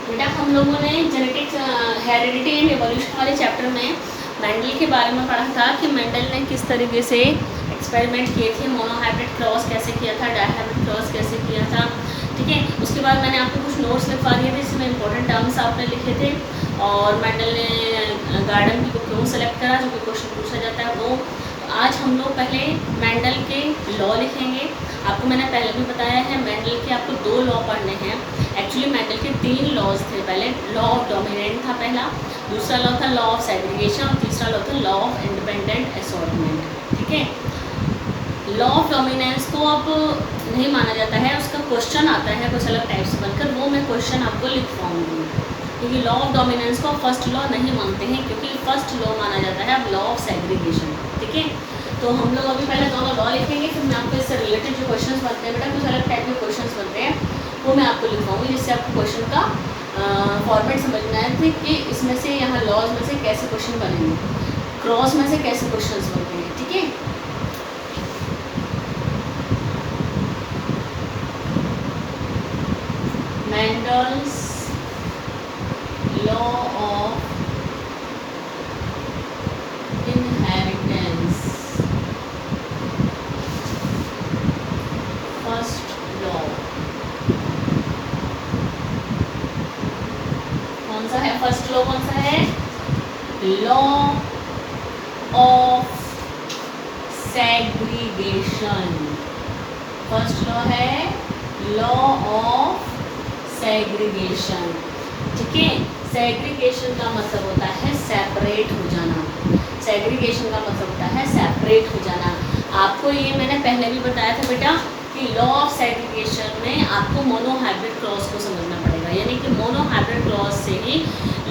बेटा हम लोगों ने जेनेटिक्स हेरिडिटी एंड एवोल्यूशन वाले चैप्टर में मेंडल के बारे में पढ़ा था कि मेंडल ने किस तरीके से एक्सपेरिमेंट किए थे, मोनोहाइब्रिड क्रॉस कैसे किया था, डायहाइब्रिड क्रॉस कैसे किया था। ठीक है, उसके बाद मैंने आपको कुछ नोट्स लिखवा दिए थे जिसमें इंपॉर्टेंट टर्म्स आपने लिखे थे, और मेंडल ने गार्डन की को क्यों सेलेक्ट करा, जो कि क्वेश्चन पूछा जाता है वो। तो आज हम लोग पहले मेंडल के लॉ लिखेंगे। आपको मैंने पहले भी बताया है मेंडल के आपको 2 लॉ पढ़ने हैं। एक्चुअली मेंडल के 3 लॉज थे। पहले लॉ ऑफ डोमिनेंट था पहला, दूसरा लॉ था लॉ ऑफ सेग्रीगेशन, और तीसरा लॉ था लॉ ऑफ इंडिपेंडेंट असॉर्टमेंट। ठीक है, लॉ ऑफ डोमिनेंस को अब नहीं माना जाता है, उसका क्वेश्चन आता है कुछ अलग टाइप से बनकर, वो मैं क्वेश्चन आपको लिखवाऊंगी। क्योंकि लॉ ऑफ डोमिनेंस को फर्स्ट लॉ नहीं मानते हैं, क्योंकि फर्स्ट लॉ माना जाता है अब लॉ ऑफ सेग्रीगेशन। ठीक है, तो हम लोग अभी पहले दोनों लॉ लिखेंगे, फिर मैं आपको इससे रिलेटेड जो क्वेश्चंस बनते हैं बेटा, कुछ अलग टाइप के क्वेश्चंस बनते हैं, वो मैं आपको लिखवाऊंगी, जिससे आपको क्वेश्चन का फॉर्मेट समझ में आए थे कि इसमें से यहाँ लॉज में से कैसे क्वेश्चन बनेंगे, क्रॉस में से कैसे क्वेश्चन बनते हैं। ठीक है, Mendel's law of inheritance, first law कौन सा है? फर्स्ट लॉ कौन सा है? Law of segregation. First law है लॉ ऑफ सेग्रीगेशन। ठीक है, सेग्रीगेशन का मतलब होता है सेपरेट हो जाना। सेग्रीगेशन का मतलब होता है सेपरेट हो जाना। आपको ये मैंने पहले भी बताया था बेटा कि लॉ ऑफ सेग्रीगेशन में आपको मोनोहाइब्रिड क्रॉस को समझना पड़ेगा, यानी कि मोनोहाइब्रिड क्रॉस से ही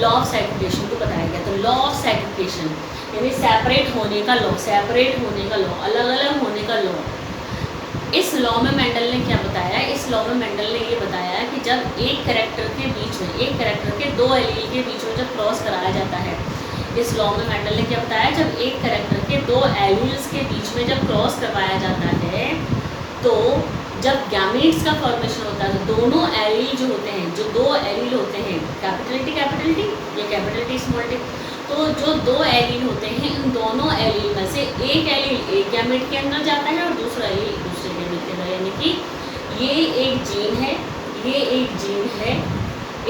लॉ ऑफ सेग्रीगेशन को बताया गया। तो लॉ ऑफ सेग्रीगेशन यानी सेपरेट होने का लॉ, सेपरेट होने का लॉ, अलग अलग होने का लॉ। इस लॉ में मेंडल ने क्या बताया? इस लॉ में मेंडल ने ये बताया कि जब एक कैरेक्टर के बीच में, एक कैरेक्टर के 2 एलील के बीच में जब क्रॉस कराया जाता है, इस लॉ में मेंडल ने क्या बताया, जब एक कैरेक्टर के 2 एलील्स के बीच में जब क्रॉस करवाया जाता है, तो जब गैमीट्स का फॉर्मेशन होता है, तो दोनों एलील जो होते हैं, जो 2 एलील होते हैं, कैपिटल टी या कैपिटल टी स्मॉल टी, तो जो 2 एलील होते हैं, इन दोनों एलील में से एक एलील एक गैमेट के अंदर जाता है और दूसरा एलील दूसरे गैमेट के अंदर, यानी कि ये एक जीन है, ये एक जीन है,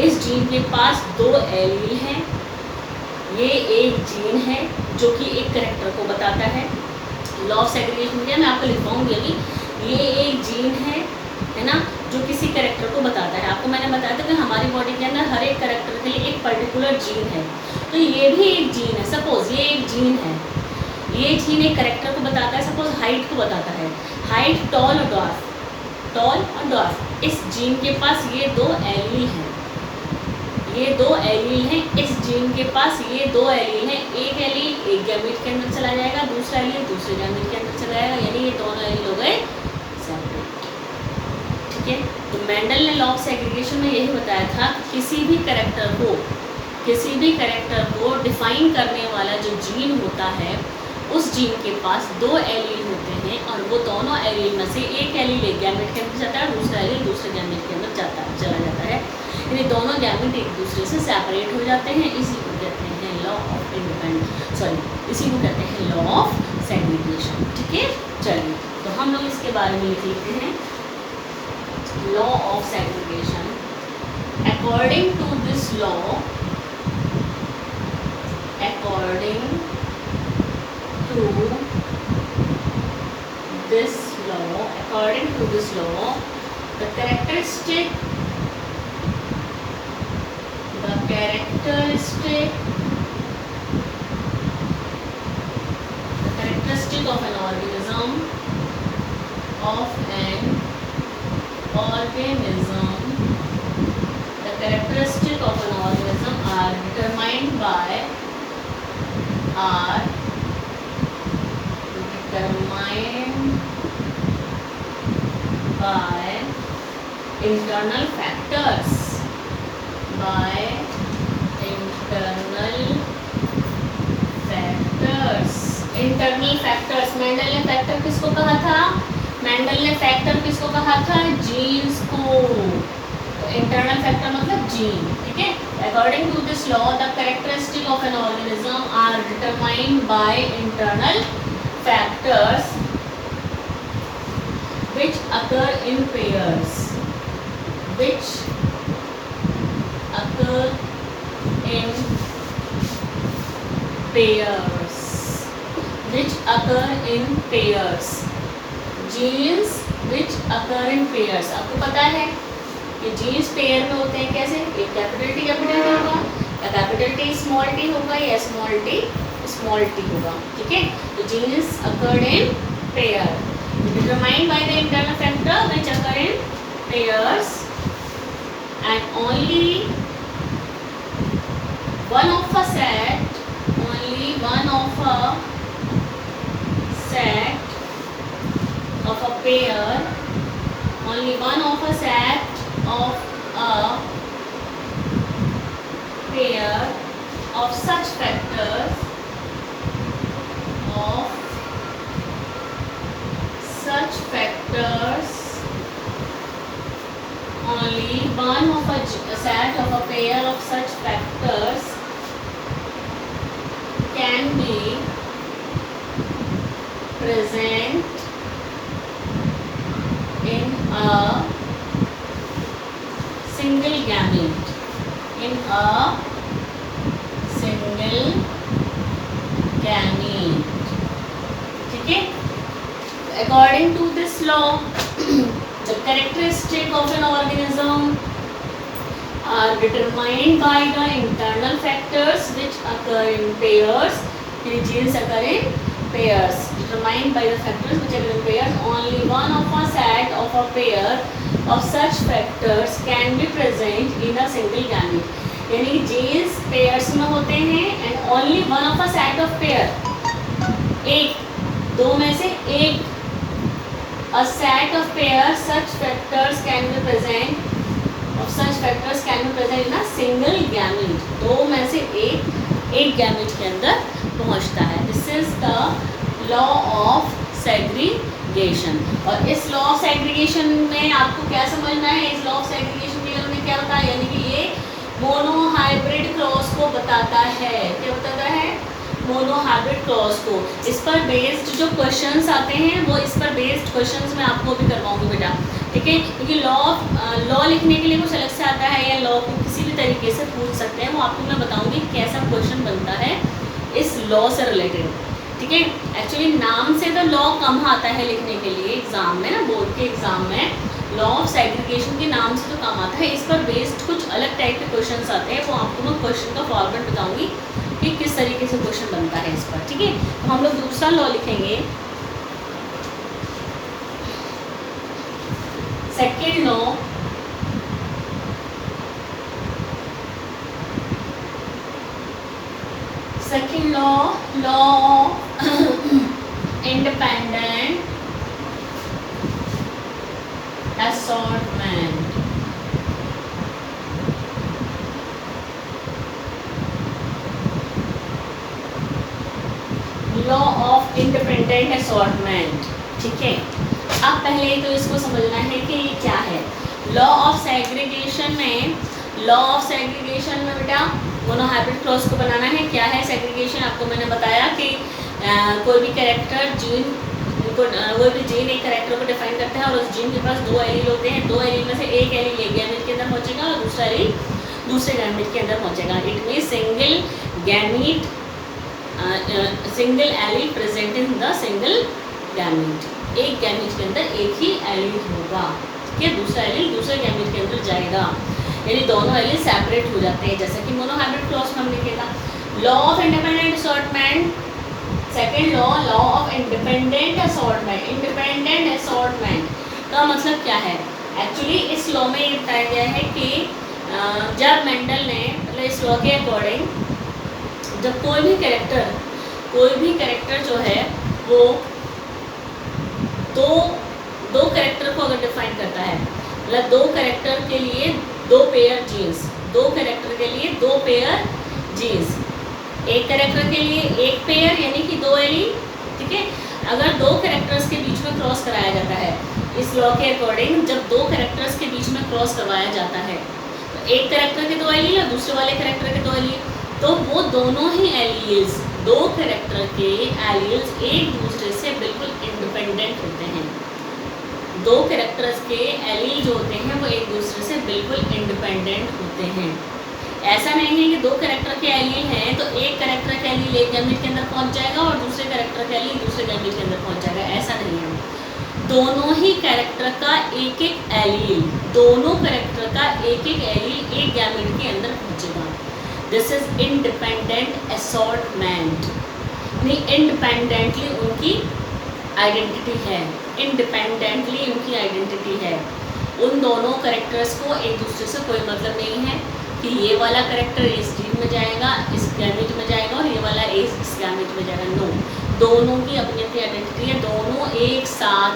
इस जीन के पास 2 एलील हैं, ये एक जीन है जो कि एक कैरेक्टर को बताता है। लॉ ऑफ सेग्रीगेशन मैं आपको लिखवाऊंगी अभी। ये एक जीन है ना, जो किसी कैरेक्टर को बताता है। आपको मैंने बताया था कि हमारी बॉडी के अंदर हर एक कैरेक्टर के लिए एक पर्टिकुलर जीन है, तो ये भी एक जीन है। सपोज ये एक जीन है, ये जीन एक कैरेक्टर को बताता है, सपोज हाइट को बताता है, हाइट, टॉल और ड्वार्फ, टॉल और ड्वार्फ। इस जीन के पास ये 2 एलील हैं, ये 2 एलील हैं, इस जीन के पास ये 2 एलील हैं। एक एलील एक गैमेट के अंदर चला जाएगा, दूसरा एलील दूसरे गैमेट के अंदर चला जाएगा, यानी ये दोनों एलील हो गए सेपरेट। ठीक है, तो मेंडल ने लॉ ऑफ सेग्रीगेशन में यही बताया था कि किसी भी कैरेक्टर को डिफाइन करने वाला जो जीन होता है, उस जीन के पास 2 एलील होते हैं, और वो दोनों एलील में से एक एलील एक गैमेट के अंदर जाता है, दूसरा एलील दूसरे गैमेट के अंदर चला जाता है, यानी दोनों गैमेट एक दूसरे से सेपरेट हो जाते हैं। इसी को कहते हैं लॉ ऑफ इसी को कहते हैं लॉ ऑफ सेग्रीगेशन। ठीक है, चलिए तो हम लोग इसके बारे में लिख लेते हैं। Law of segregation, according to this law, according to this law, the characteristic of an organism are determined by internal factors, internal factors. Mendel ने फैक्टर किसको कहा था? मेंडल ने फैक्टर किसको कहा था? जीन्स को। तो इंटरनल फैक्टर मतलब gene. ठीक है, according to this law the characteristic of an organism are determined by internal factors which occur in pairs, which occur in pairs, which occur in pairs, genes which occur in pairs. आपको पता है कि jeans pair में होते हैं कैसे, एक capital T होगा या कैपिटल टी होगा या स्मॉल टी होगा. ठीक है, तो genes occur in pair determined by the internal factor which occur in pairs and only one of a set, only one of a set of a pair, only one of a set of a pair of such factors, of such factors, only one of a set of a pair of such factors can be present in a single gamete, in a single gamete. ठीक है, according to this law the characteristic of an organism are determined by the internal factors which occur in pairs. Genes occur in pairs, determined by the factors which occur in pairs. Only one of a set of a pair of such factors can be present in a single gamete. यानी genes pairs में होते हैं and only one of a set of pair, एक दो में से एक, a set of pairs such factors can be present, of such factors can be present in a single gamete. दो में से एक gamete के अंदर पहुंचता है. This is the law of segregation. और इस law of segregation में आपको क्या समझना है, इस law of segregation के में क्या होता है, यानी कि ये मोनोहाइब्रिड क्रॉस को बताता है. क्या बताता है? मोनोहाइब्रिड क्रॉस को. इस पर बेस्ड जो क्वेश्चंस आते हैं वो इस पर बेस्ड क्वेश्चंस मैं आपको भी करवाऊंगी बेटा. ठीक है, क्योंकि लॉ लिखने के लिए कुछ अलग से आता है या लॉ को किसी भी तरीके से पूछ सकते हैं, वो आपको मैं बताऊंगी कैसा क्वेश्चन बनता है इस लॉ से रिलेटेड. ठीक है, एक्चुअली नाम से तो लॉ कम आता है लिखने के लिए एग्जाम में ना, बोर्ड के एग्जाम में लॉ ऑफ सेग्रीगेशन के नाम से तो कम आता है. इस पर बेस्ड कुछ अलग टाइप के क्वेश्चंस आते हैं, वो आपको मैं क्वेश्चन का फॉर्मेट बताऊंगी कि किस तरीके से क्वेश्चन बनता है इस पर. ठीक है, तो हम लोग दूसरा लॉ लिखेंगे. Second law, second law independent assortment. Law of independent assortment. ठीक है, अब पहले तो इसको समझना है कि ये क्या है. लॉ ऑफ सेग्रीगेशन में, लॉ ऑफ सेग्रीगेशन में बेटा मोनोहाइब्रिड क्रॉस को बनाना है. क्या है सेग्रीगेशन, आपको मैंने बताया कि कोई भी कैरेक्टर जीन को, कोई भी जीन एक कैरेक्टर को डिफाइन करता है और उस जीन के पास दो एलील होते हैं. दो एलील में से एक एलील एक गैमेट के अंदर पहुंचेगा और दूसरा एलील दूसरे गैमेट के अंदर पहुंचेगा. It mean single gamete, single allele present in the single gamete. एक गैमेट के अंदर एक ही एलील होगा. ठीक है, दूसरा एलील दूसरे गैमेट के अंदर जाएगा, यानी दोनों एलील सेपरेट हो जाते हैं, जैसा कि मोनोहाइब्रिड क्रॉस में हम लिखे था. Law of independent assortment, second law, law of independent assortment. Independent assortment का मतलब क्या है? एक्चुअली इस लॉ में ये बताया गया है कि जब मेंडल ने, मतलब इस लॉ के अकॉर्डिंग जब कोई भी कैरेक्टर जो है वो दो कैरेक्टर को अगर डिफाइन करता है, मतलब दो कैरेक्टर के लिए दो पेयर जीन्स, दो कैरेक्टर के लिए दो पेयर जीन्स, एक कैरेक्टर के लिए एक पेयर यानी कि दो एलील. ठीक है, अगर दो कैरेक्टर्स के बीच में क्रॉस कराया जाता है, इस लॉ के अकॉर्डिंग जब दो कैरेक्टर्स के बीच में क्रॉस करवाया जाता है एक कैरेक्टर के दो एलील और दूसरे वाले कैरेक्टर के दो एलील, तो वो दोनों ही एलील्स, दो कैरेक्टर के एलील्स एक दूसरे से बिल्कुल इंडिपेंडेंट होते हैं। दो कैरेक्टर्स के एलील जो होते हैं वो एक दूसरे से बिल्कुल इंडिपेंडेंट होते हैं। ऐसा नहीं है कि दो कैरेक्टर के एलील हैं तो एक कैरेक्टर का एलील एक गैमेट के अंदर पहुंच जाएगा और दूसरे कैरेक्टर का एलील दूसरे गैमेट के अंदर पहुंच जाएगा, ऐसा नहीं है। दोनों ही कैरेक्टर का एक एक एलील, दोनों कैरेक्टर का एक एक एलील एक गैमेट के अंदर पहुंचेगा। दिस इज इंडिपेंडेंट असॉर्टमेंट, यानी इंडिपेंडेंटली उनकी आइडेंटिटी है, इंडिपेंडेंटली उनकी आइडेंटिटी है। उन दोनों कैरेक्टर्स को एक दूसरे से कोई मतलब नहीं है कि ये वाला कैरेक्टर इस जीन में जाएगा, इस गैमेट में जाएगा और ये वाला इस गैमेट में जाएगा। नो, दोनों की अपनी अपनी आइडेंटिटी है, दोनों एक साथ,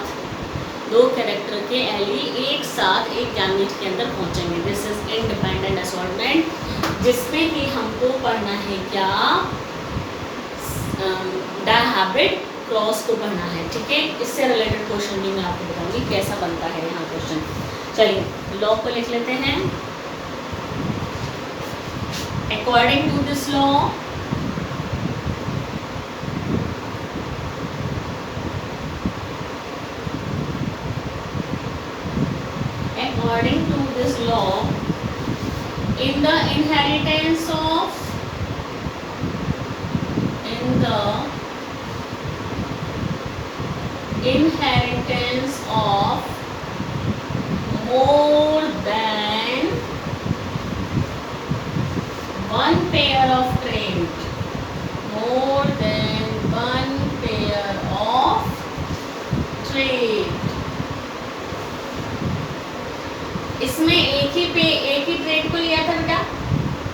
दो कैरेक्टर के एलील एक साथ एक गैमेट के अंदर पहुंचेंगे। दिस इज इंडिपेंडेंट असॉर्टमेंट, जिसमें कि हमको पढ़ना है क्या, डायहाब्रिड क्रॉस को पढ़ना है, ठीक है। इससे रिलेटेड क्वेश्चन भी मैं आपको बताऊंगी कैसा बनता है यहाँ क्वेश्चन। चलिए लॉ को लिख लेते हैं। According to this law, according to this law, in the inheritance of more than one pair of trait, more than one pair of trait, इसमें एक ही ट्रेड को लिया था बेटा,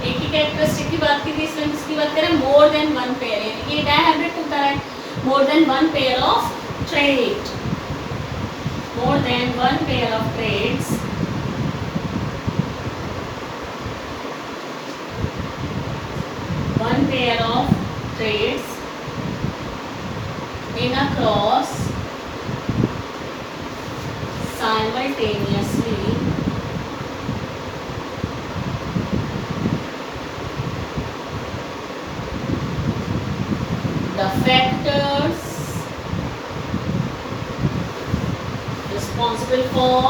एक ही कैरेक्टरिस्टिक की बात की थी, इसमें किसकी बात करें, मोर देन वन पेयर, यानी कि डायहाब्रिड होता है, more than one pair of trait, more than one pair of traits one pair of traits in a cross simultaneously the factors responsible for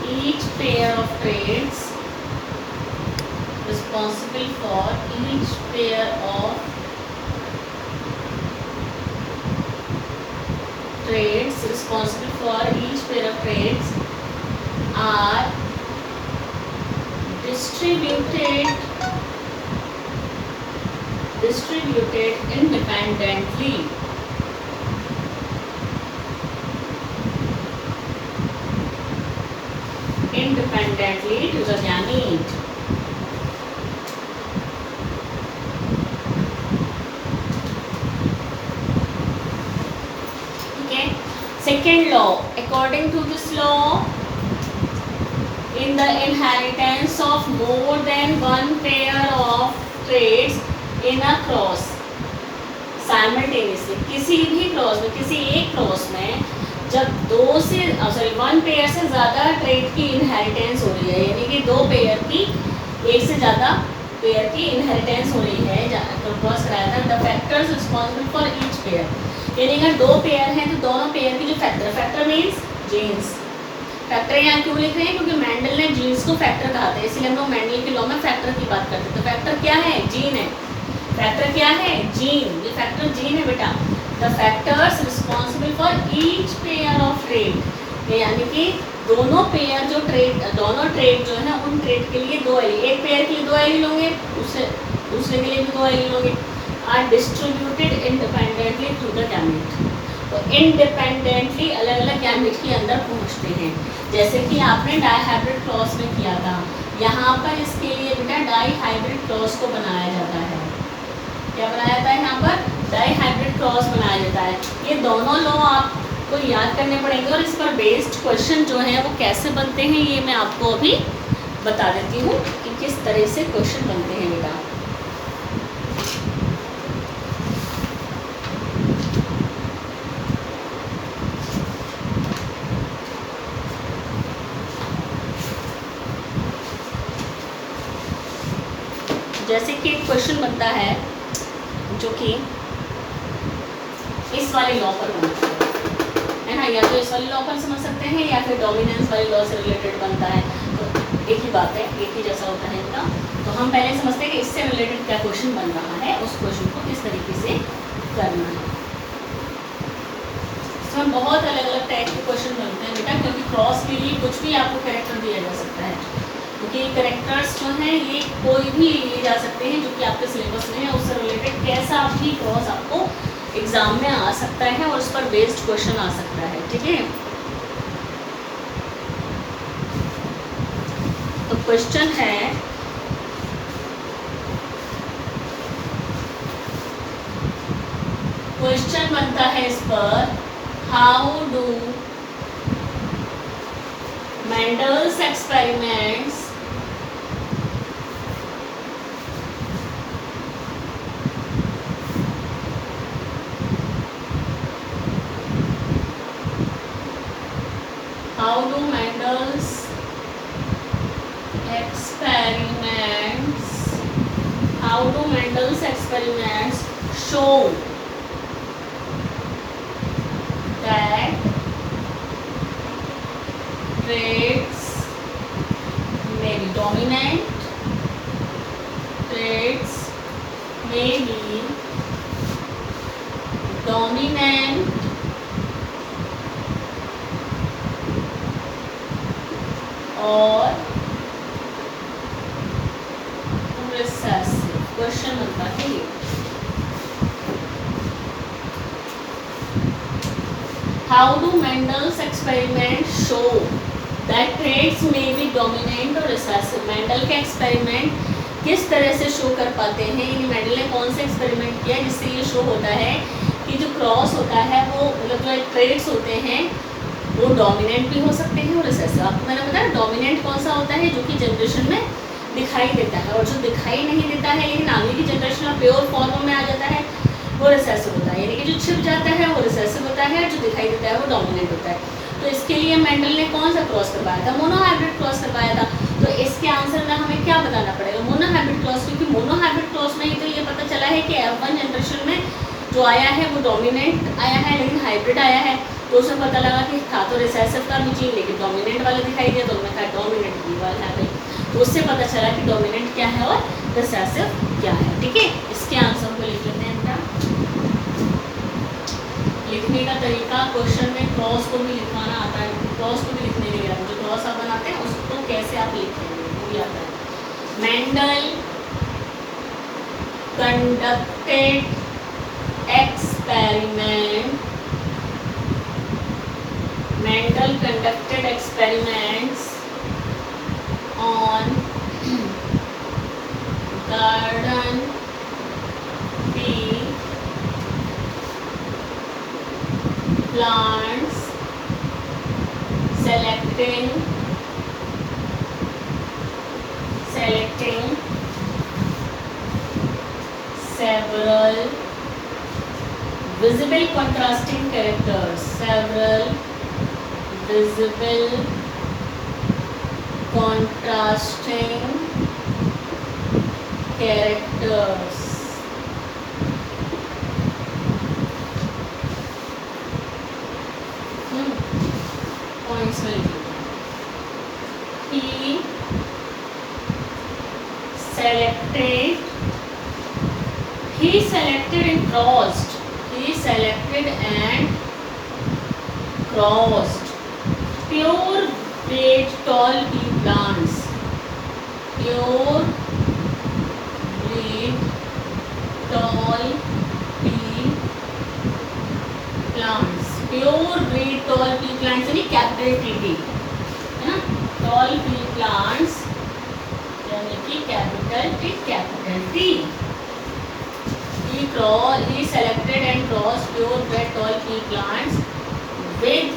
each pair of traits, responsible for each pair of traits, responsible for each pair of traits are distributed independently. Independently to the gamete. Okay. Second law. According to this law, in the inheritance of more than one pair of traits in a cross, simultaneously, किसी भी cross में, किसी एक cross में जब one pair से ज़्यादा trait की इनहेरिटेंस हो रही है, यानी कि दो पेयर की, एक से ज़्यादा पेयर की इनहेरिटेंस हो रही है, क्रॉस कराया था, the factors responsible for each pair, यानी अगर दो पेयर हैं तो दोनों पेयर की जो फैक्टर मीन्स जीन्स, फैक्टर यहाँ क्यों लिख रहे हैं, क्योंकि मेंडल ने जीन्स को फैक्टर कहा था, इसलिए हम लोग मेंडल के लॉ में फैक्टर की बात करते हैं। तो फैक्टर क्या है, जीन है, फैक्टर क्या है, जीन, ये फैक्टर जीन है बेटा। The factors responsible for each pair of trait, यानी कि दोनों पेयर जो दोनों ट्रेट जो है उन ट्रेट के लिए दो एलील, एक पेयर के लिए दो एलील होंगे, दूसरे के लिए भी दो एलील होंगे, are distributed independently through the gamete. तो इंडिपेंडेंटली अलग अलग गैमेट के अंदर पहुंचते हैं, जैसे कि आपने डायहाइब्रिड क्रॉस में किया था। यहाँ पर इसके लिए बेटा डाईहाइब्रिड क्रॉस को बनाया जाता है, क्या बनाया जाता है, यहाँ पर डाईहाइब्रिड क्रॉस बनाया जाता है। ये दोनों लॉ आपको याद करने पड़ेंगे और इस पर बेस्ड क्वेश्चन जो है वो कैसे बनते हैं ये मैं आपको अभी बता देती हूँ कि किस तरह से क्वेश्चन बनते हैं बेटा। जैसे कि एक क्वेश्चन बनता है जो कि इस वाले लॉ पर बनता है ना, या तो इस वाले लॉ पर समझ सकते हैं या फिर डोमिनेंस वाले लॉ से रिलेटेड बनता है, तो एक ही बात है, एक ही जैसा होता है इनका। तो हम पहले समझते हैं कि इससे रिलेटेड क्या क्वेश्चन बन रहा है, उस क्वेश्चन को किस तरीके से करना है। इसमें बहुत अलग अलग टाइप के क्वेश्चन बनते हैं बेटा, क्योंकि क्रॉस के लिए कुछ भी आपको कैरेक्टर दिया जा सकता है, क्योंकि कैरेक्टर्स जो हैं ये कोई भी लिए जा सकते हैं जो कि आपके सिलेबस में है, उससे रिलेटेड कैसा भी क्रॉस आपको एग्जाम में आ सकता है और उस पर बेस्ड क्वेश्चन आ सकता है, ठीक है। तो क्वेश्चन है, क्वेश्चन बनता है इस पर, how do Mendel's experiments show that traits may be dominant, traits may be dominant और recessive। क्वेश्चन बनता है ये, how do Mendel's experiments show that traits may be dominant or recessive? Mendel के एक्सपेरिमेंट किस तरह से शो कर पाते हैं, यानी मेंडल ने कौन से एक्सपेरिमेंट किया जिससे ये शो होता है कि जो क्रॉस होता है वो मतलब जो ट्रेट्स होते हैं वो डोमिनेंट भी हो सकते हैं और रिसेसिव। आपको मैंने बताया डोमिनेंट कौन सा होता है, जो कि जनरेशन में दिखाई देता है, और जो दिखाई नहीं देता है लेकिन आगे की जनरेशन में प्योर फॉर्म में आ जाता है वो रिसेसिव होता है, यानी कि जो छिप जाता है वो रिसेसिव होता है, जो दिखाई देता है वो डोमिनेंट होता है। तो इसके लिए मेंडल ने कौन सा क्रॉस करवाया था, मोनोहाइब्रिड क्रॉस करवाया था। तो इसके आंसर में हमें क्या बताना पड़ेगा, मोनोहाइब्रिड क्रॉस, क्योंकि मोनोहाइब्रिड क्रॉस में ही तो ये पता चला है कि F1 जनरेशन में जो आया है वो डोमिनेंट आया है लेकिन हाइब्रिड आया है। तो उसे पता लगा कि था तो रिसेसिव का भी जीन लेकिन डोमिनेंट वाला दिखाई दिया, तो उन्होंने कहा डोमिनेंट बी वाला है। तो उससे पता चला कि डोमिनेंट क्या है और रिसेसिव क्या है, ठीक है। इसके आंसर को लिख लेते हैं बेटा। लिखने का तरीका, क्वेश्चन में क्रॉस को भी लिखवाना आता है, क्रॉस को भी लिखने नहीं आता, जो क्रॉस आप बनाते हैं उसको कैसे आप लिखेंगे वो भी आता है। Mendel conducted experiment, Mendel conducted experiments on garden pea plants, selecting several visible contrasting characters, several visible contrasting characters। Points में लिखिए। He selected and crossed, he selected and crossed pure bred tall pea plants, pure bred tall pea plants, pure bred tall pea plants यानी capital T है ना, tall pea plants यानी कि capital T. He selected and crossed pure bred tall pea plants with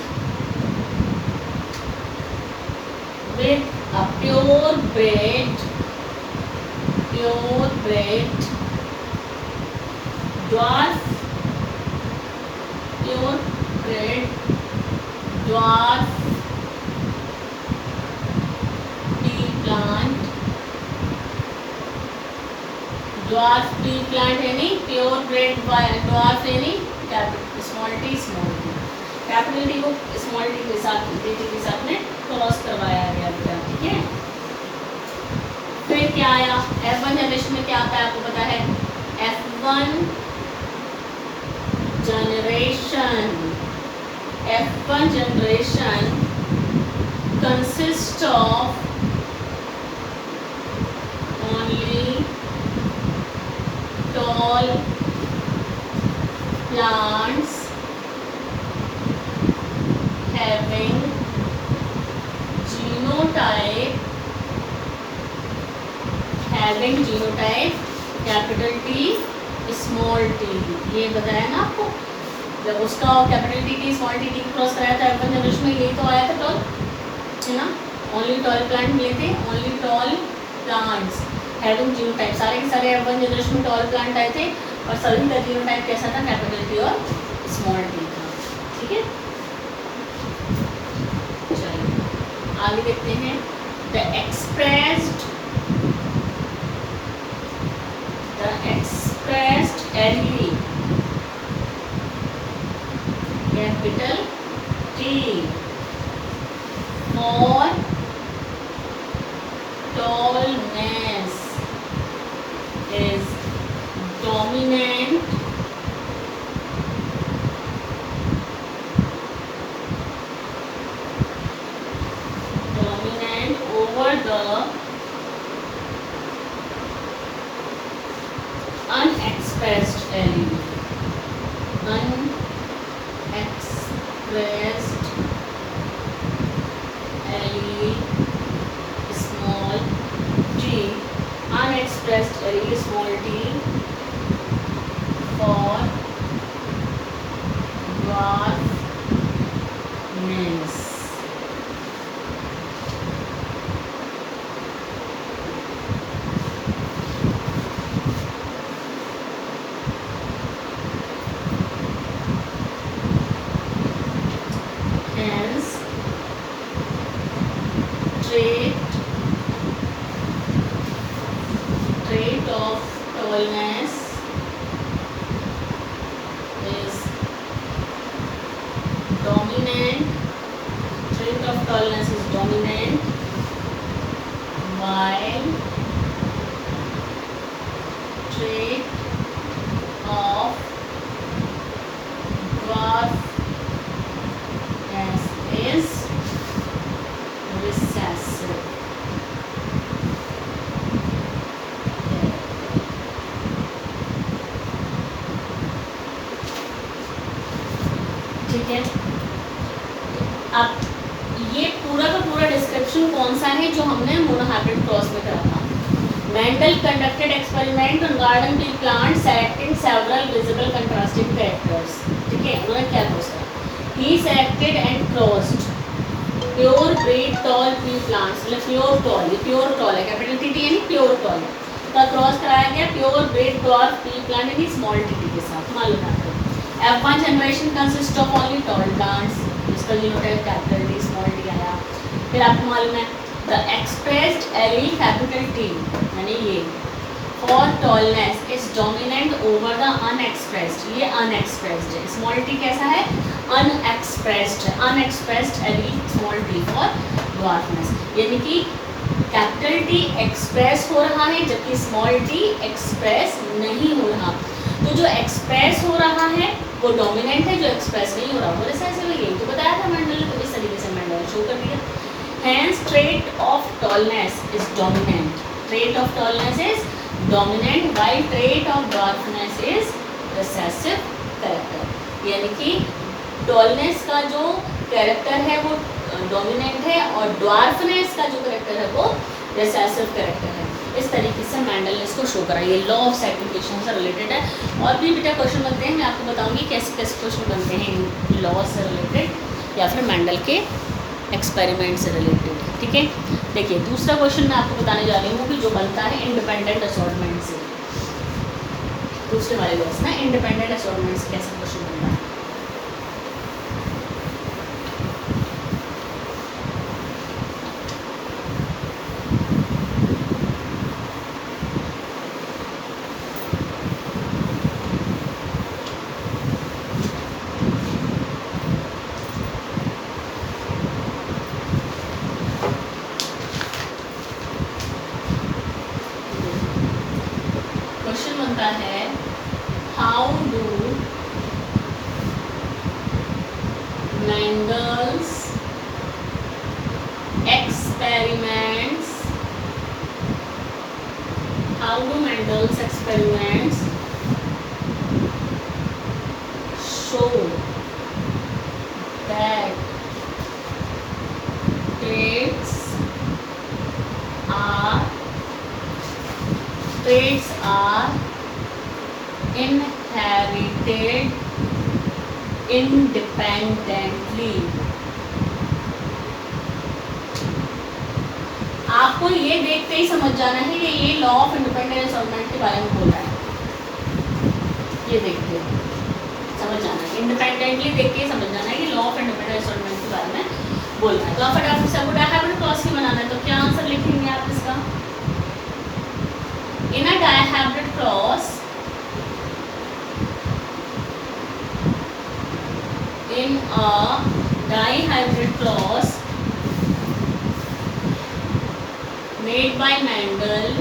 a pure bred dwarf pea plant dwarf tree plant यानी pure bread dwarf यानी small T capital T को small T के साथ के साथ में क्रॉस करवाया गया बेटा, ठीक है। फिर क्या आया F1 जनरेशन में, क्या आता है आपको पता है, F1 generation consist of only tall plants having genotype capital T small T, ये बताया ना आपको, जब उसका capital T small T cross कराया था F1 जनरेशन में, यही तो आया था टॉल, है ना। ओनली टॉल प्लांट मिले थे, only tall plants having genotype, सारे के सारे F1 जनरेशन में टॉल प्लांट आए थे और सभी का जीनोटाइप कैसा था, कैपिटल टी और स्मॉल टी था, ठीक है। चलिए आगे देखते हैं, the expressed allele capital T for tallness is dominant over the unexpressed allele, small t, unexpressed allele small t for dwarfness. Hence, trait of tallness is dominant. Trait of tallness is dominant, while trait of dwarfness is recessive. ठीक है, अब ये पूरा का पूरा description कौन सा है जो हमने मोनोहाइब्रिड क्रॉस में करा था। Mendel conducted experiment on garden tea plant selecting several visible contrasting characters, ठीक है। उन्होंने क्या क्रॉस करा, ही selected and crossed pure breed tall tree plants, मतलब प्योर टॉल है कैपिटल टी यानी प्योर टॉल है, का क्रॉस कराया गया pure breed dwarf tree plant यानी स्मॉल टी के साथ। मालूम है आपको F1 generation consist of only tall plants, जिसका genotype capital T small T आया। फिर आपको मालूम है the expressed allele capital T यानी ये for tallness is dominant over the unexpressed, ये अनएक्सप्रेस्ड है। स्मॉल टी कैसा है, unexpressed allele small T for dwarfness, यानी कि कैपिटल टी एक्सप्रेस हो रहा है जबकि स्मॉल टी एक्सप्रेस नहीं हो रहा। तो जो एक्सप्रेस हो रहा है वो डोमिनेंट है, जो एक्सप्रेस नहीं हो रहा वो रिसेसिव है। यही तो बताया था मेंडल ने, तो इस तरीके से मेंडल शो कर दिया। Hence trait of tallness is dominant. Trait of tallness is dominant while trait of dwarfness is recessive character. यानी कि टॉलनेस का जो कैरेक्टर है वो डोमिनेंट है और ड्वार्फनेस का जो कैरेक्टर है वो रिसेसिव कैरेक्टर है। इस तरीके से मेंडल ने इसको शो करा। ये लॉ ऑफ सेग्रीगेशन से रिलेटेड है। और भी बेटा क्वेश्चन बनते हैं, मैं आपको बताऊंगी कैसे कैसे क्वेश्चन बनते हैं लॉ से रिलेटेड या फिर मेंडल के एक्सपेरिमेंट से रिलेटेड, ठीक है। देखिए दूसरा क्वेश्चन मैं आपको बताने जा रही हूँ कि जो बनता है इंडिपेंडेंट असॉर्टमेंट से, दूसरे वाले लॉ से ना, इंडिपेंडेंट असॉर्टमेंट से कैसा क्वेश्चन बनता है। क्वेश्चन बनता है how do Mendel's experiments show that traits are inherited independently। आपको ये देखते ही समझ जाना है कि ये लॉ ऑफ इंडिपेंडेंट असॉर्टमेंट के बारे में बोल रहा है। ये देखते समझ जाना है, इंडिपेंडेंटली देख के समझ जाना है कि लॉ ऑफ इंडिपेंडेंट असॉर्टमेंट के बारे में बोल रहा है। तो आप फटाफट से डायहाइब्रिड क्रॉस ही बनाना है, तो क्या आंसर लिखेंगे आप इसका? In a dihybrid cross made by Mendel,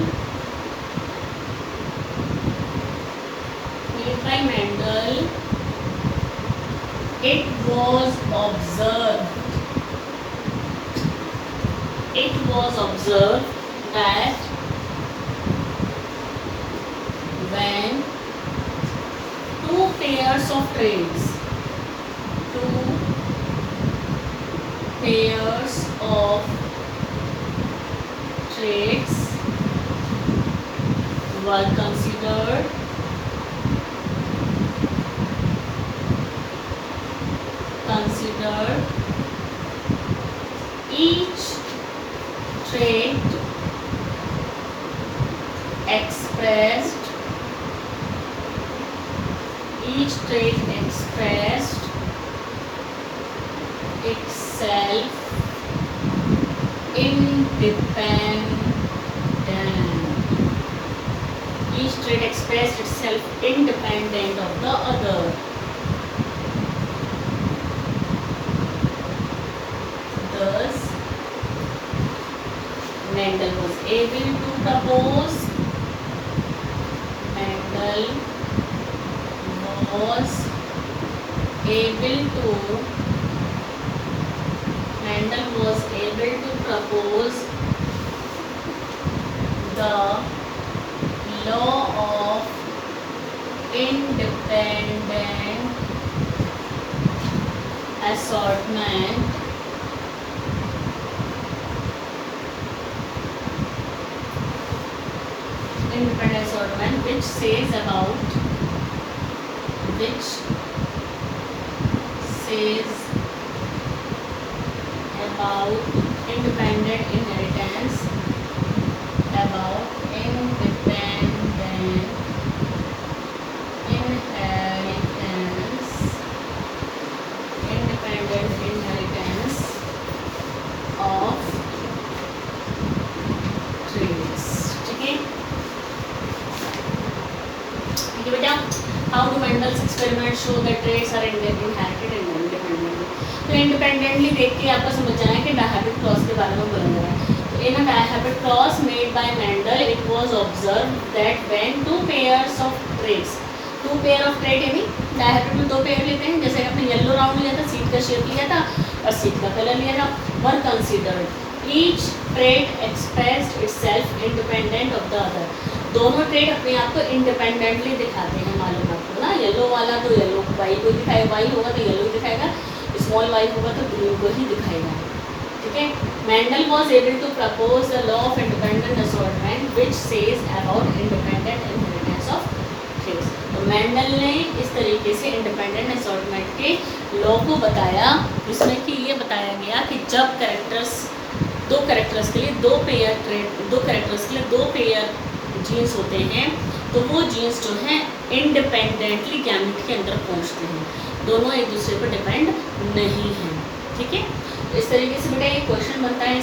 it was observed that when two pairs of traits were considered, each trait expressed itself independent. Each trait expressed itself independent of the other. Thus, Mendel was able to propose the law of independent assortment which says about independent inheritance, of traits। ठीक है बेटा, how do Mendel's experiment show that traits are inherited independently. तो independently देख के आपको समझ जाना है कि डायहाइब्रिड क्रॉस के बारे में बोला जा रहा है। तो in a dihybrid cross made by Mendel it was observed that when two pair of trait यानी डायहाइब्रिड में दो पेयर लेते हैं, जैसे आपने येलो राउंड लिया था, सीट का शेप लिया था और सीट का कलर लिया था, were considered each trait expressed itself independent of the other. दोनों ट्रेट अपने आप को इंडिपेंडेंटली दिखाते हैं, मालूम आपको ना। येलो वाला तो येलो वाई को दिखाएगा, वाई होगा तो येलो दिखाएगा, स्मॉल वाई होगा तो ग्रीन को ही दिखाएगा। ठीक है, Mendel was able to propose the law of independent assortment which says about independent inheritance of traits. तो मेंडल ने इस तरीके से इंडिपेंडेंट असॉर्टमेंट के लॉ को बताया, जिसमें कि ये बताया गया कि जब दो कैरेक्टर्स के लिए दो पेयर जीन्स होते हैं, तो वो जीन्स जो हैं इंडिपेंडेंटली गैमेट के अंदर पहुंचते हैं, दोनों एक दूसरे पर डिपेंड नहीं हैं। ठीक है, तो इस तरीके से बेटा एक क्वेश्चन बनता है।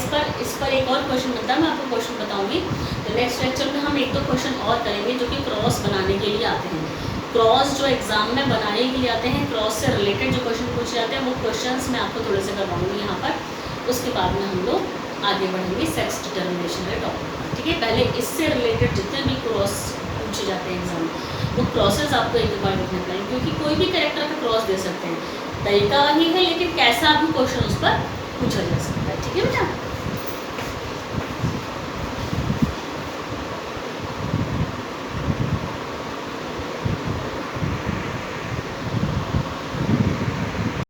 इस पर एक और क्वेश्चन बनता है, मैं आपको क्वेश्चन बताऊंगी। तो नेक्स्ट लेक्चर में हम एक दो क्वेश्चन और करेंगे जो कि क्रॉस बनाने के लिए आते हैं। क्रॉस जो एग्जाम में बनाने के लिए आते हैं, क्रॉस से रिलेटेड जो क्वेश्चन पूछे जाते हैं, वो क्वेश्चंस मैं आपको थोड़े से करवाऊंगी यहाँ पर। उसके बाद में हम लोग आगे बढ़ेंगे सेक्स डिटर्मिनेशन के टॉपिक पर। ठीक है, पहले इससे रिलेटेड जितने भी क्रॉस पूछे जाते हैं एग्जाम में, वो क्रॉसेस आपको एक बार लिखने पड़ेंगे, क्योंकि कोई भी कैरेक्टर का क्रॉस दे सकते हैं, तरीका वही है लेकिन कैसा भी क्वेश्चन उस पर